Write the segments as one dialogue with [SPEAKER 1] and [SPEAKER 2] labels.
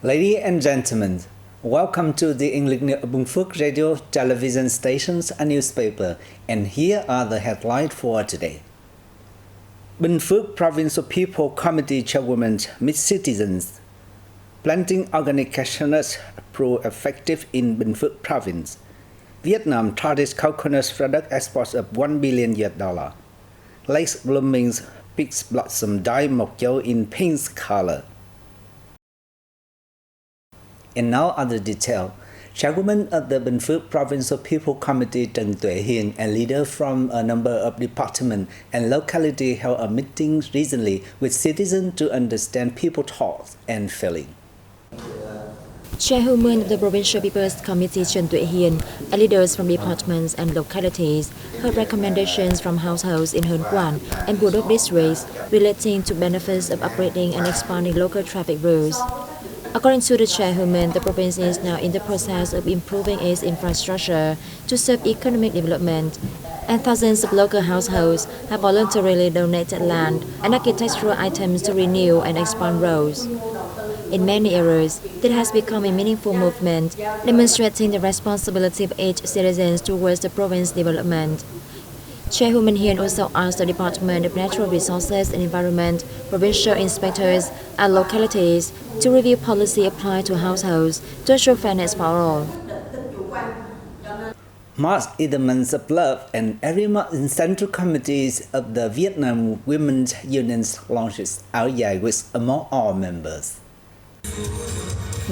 [SPEAKER 1] Ladies and gentlemen, welcome to the English Binh Phuoc radio, television stations and newspaper, and here are the headlines for today. Binh Phuoc Provincial People Committee Chairwoman meets citizens. Planting organic cashew nuts prove effective in Binh Phuoc Province. Vietnam targets coconut product exports of $1 billion. Lakes blooming, peaks blossom dye mộc châu in pink color. And now other detail. Chairwoman of the Binh Phuoc Provincial People Committee Trần Tuệ Hiền and leaders from a number of departments and localities held a meeting recently with citizens to understand people's thoughts and feelings.
[SPEAKER 2] Chairwoman of the Provincial People's Committee Trần Tuệ Hiền and leaders from departments and localities heard recommendations from households in Hớn Quản and Bù Đốc districts relating to benefits of upgrading and expanding local traffic routes. According to the chairwoman, the province is now in the process of improving its infrastructure to serve economic development, and thousands of local households have voluntarily donated land and architectural items to renew and expand roads. In many areas, it has become a meaningful movement, demonstrating the responsibility of each citizen towards the province's development. Chairwoman Hiền also asked the Department of Natural Resources and Environment, provincial inspectors, and localities to review policy applied to households to ensure fairness for all.
[SPEAKER 1] March is the month of love, and every month in Central Committees of the Vietnam Women's Unions launches áo dài with among all members.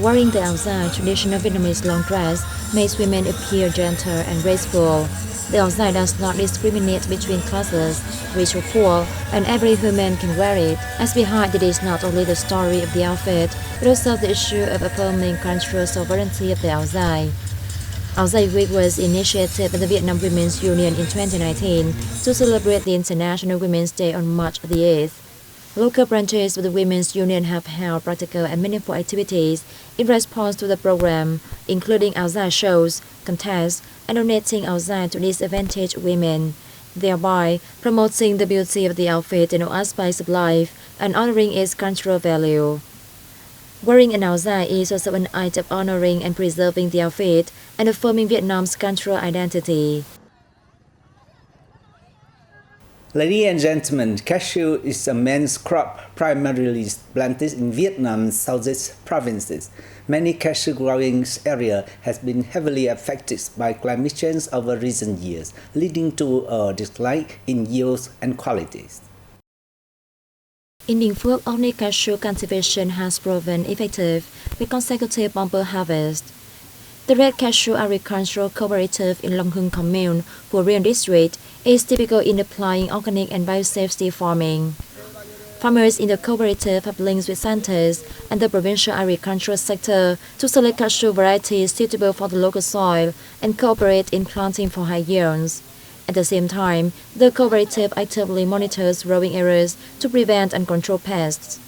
[SPEAKER 2] Wearing the áo dài, traditional Vietnamese long dress, makes women appear gentle and graceful. The áo dài does not discriminate between classes, rich or poor, and every woman can wear it, as behind it is not only the story of the outfit, but also the issue of affirming cultural sovereignty of the áo dài. Áo dài Week was initiated by the Vietnam Women's Union in 2019 to celebrate the International Women's Day on March the 8th. Local branches of the Women's Union have held practical and meaningful activities in response to the program, including áo dài shows, contests, and donating áo dài to disadvantaged women, thereby promoting the beauty of the outfit in all aspects of life and honoring its cultural value. Wearing an áo dài is also an act of honoring and preserving the outfit and affirming Vietnam's cultural identity.
[SPEAKER 1] Ladies and gentlemen, cashew is a main crop primarily planted in Vietnam's southeast provinces. Many cashew growing area has been heavily affected by climate change over recent years, leading to a decline in yields and qualities.
[SPEAKER 2] In Binh Phuoc, organic cashew cultivation has proven effective with consecutive bumper harvest. The Red Cashew Agricultural Cooperative in Long Hưng Commune, Phu Rien District, is typical in applying organic and biosafety farming. Farmers in the cooperative have links with centers and the provincial agricultural sector to select cashew varieties suitable for the local soil and cooperate in planting for high yields. At the same time, the cooperative actively monitors growing areas to prevent and control pests.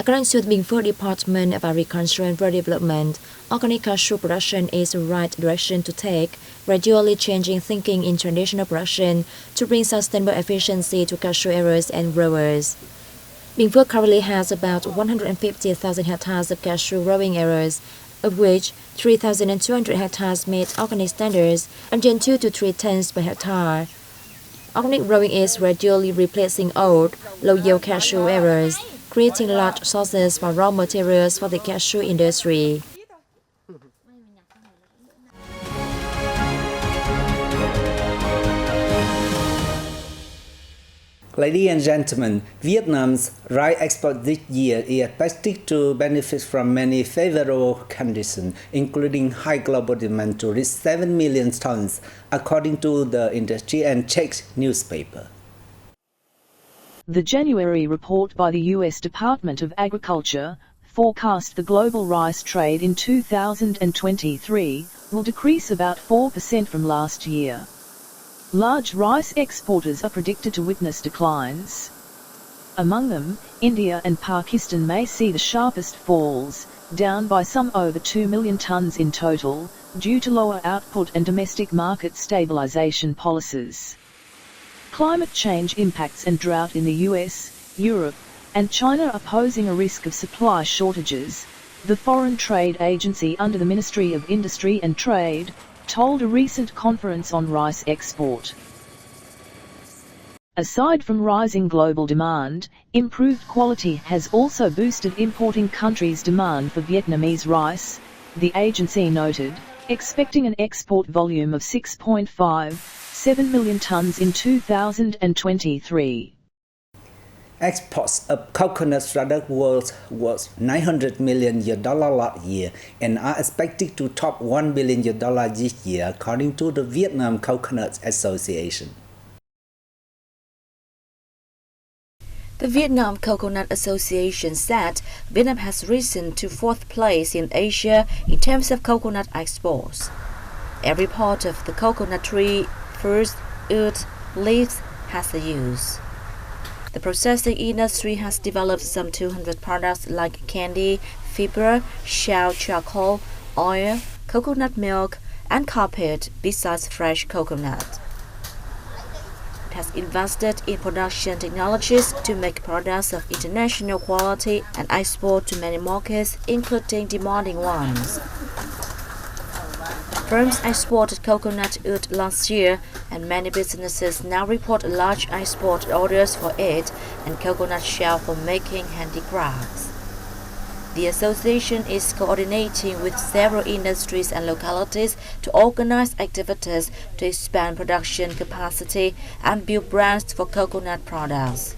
[SPEAKER 2] According to the Binh Phuoc Department of Agriculture and Rural Development, organic cashew production is the right direction to take, gradually changing thinking in traditional production to bring sustainable efficiency to cashew areas and growers. Binh Phuoc currently has about 150,000 hectares of cashew growing areas, of which 3,200 hectares meet organic standards and gain 2 to 3 tons per hectare. Organic growing is gradually replacing old, low-yield cashew areas, creating large sources for raw materials for the cashew industry.
[SPEAKER 1] Ladies and gentlemen, Vietnam's rice export this year is expected to benefit from many favorable conditions, including high global demand to reach 7 million tons, according to the Industry and Czech newspaper.
[SPEAKER 3] The January report by the U.S. Department of Agriculture forecast the global rice trade in 2023 will decrease about 4% from last year. Large rice exporters are predicted to witness declines. Among them, India and Pakistan may see the sharpest falls, down by some over 2 million tons in total, due to lower output and domestic market stabilization policies. Climate change impacts and drought in the US, Europe, and China are posing a risk of supply shortages, the Foreign Trade Agency under the Ministry of Industry and Trade, told a recent conference on rice export. Aside from rising global demand, improved quality has also boosted importing countries' demand for Vietnamese rice, the agency noted, expecting an export volume of 6.57 million tons in 2023.
[SPEAKER 1] Exports of coconut products was $900 million last year and are expected to top $1 billion this year, according to the Vietnam Coconut Association.
[SPEAKER 2] The Vietnam Coconut Association said Vietnam has risen to 4th place in Asia in terms of coconut exports. Every part of the coconut tree, fruits, wood, leaves has a use. The processing industry has developed some 200 products like candy, fiber, shell charcoal, oil, coconut milk, and carpet besides fresh coconut. It has invested in production technologies to make products of international quality and export to many markets, including demanding ones. Firms exported coconut wood last year, and many businesses now report large export orders for it and coconut shell for making handicrafts. The association is coordinating with several industries and localities to organize activities to expand production capacity and build brands for coconut products.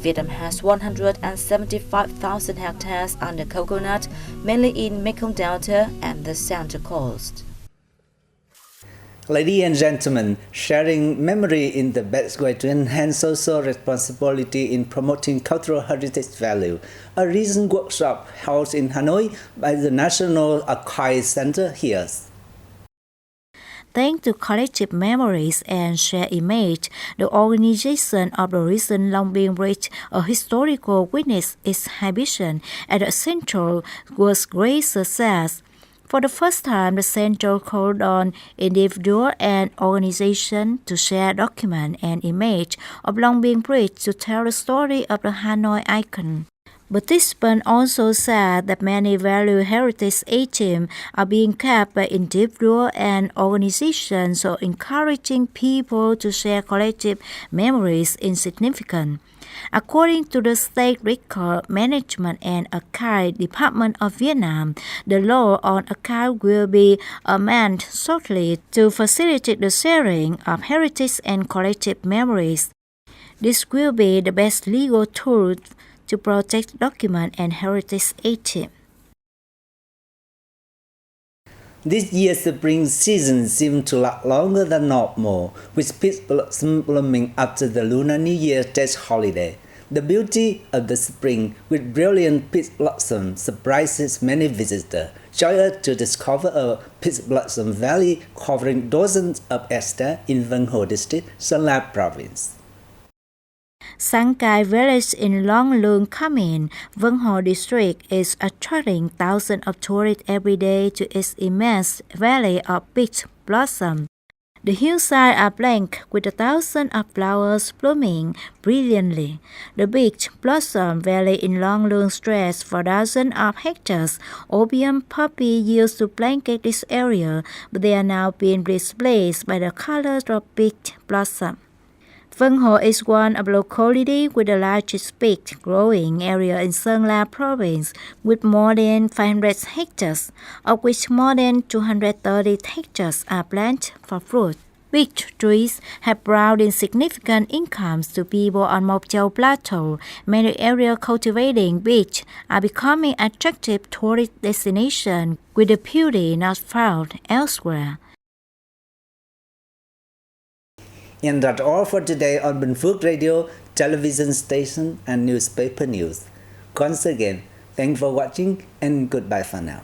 [SPEAKER 2] Vietnam has 175,000 hectares under coconut, mainly in Mekong Delta and the Central Coast.
[SPEAKER 1] Ladies and gentlemen, sharing memory in the best way to enhance social responsibility in promoting cultural heritage value. A recent workshop held in Hanoi by the National Archives Center here.
[SPEAKER 4] Thanks to collective memories and shared image, the organization of the recent Long Binh Bridge, a historical witness exhibition at the Central, was great success. For the first time, the Center called on individuals and organizations to share documents and images of Long Binh Bridge to tell the story of the Hanoi icon. Participants also said that many valued heritage items are being kept by individuals and organizations, so encouraging people to share collective memories is significant. According to the State Record Management and Archive Department of Vietnam, the law on archive will be amended shortly to facilitate the sharing of heritage and collective memories. This will be the best legal tool to protect documents and heritage items.
[SPEAKER 1] This year's spring season seemed to last longer than normal, with peach blossom blooming after the Lunar New Year test holiday. The beauty of the spring with brilliant peach blossom surprises many visitors, joyous to discover a peach blossom valley covering dozens of hectares in Vân Hồ District, Sơn La Province.
[SPEAKER 4] Sang Cai village in Long Lương Khamin, Vân Hồ district is attracting thousands of tourists every day to its immense valley of peach blossom. The hillsides are blank with thousands of flowers blooming brilliantly. The peach blossom valley in Long Lương stretches for dozens of hectares. Opium poppy used to blanket this area, but they are now being replaced by the colors of peach blossom. Vân Hồ is one of the localities with the largest peach growing area in Sơn La Province, with more than 500 hectares, of which more than 230 hectares are planted for fruit. Peach trees have brought in significant incomes to people on Mộc Châu Plateau. Many areas cultivating peach are becoming attractive tourist destinations with the beauty not found elsewhere.
[SPEAKER 1] And that's all for today on Binh Phuoc Radio, television station, and newspaper news. Once again, thanks for watching and goodbye for now.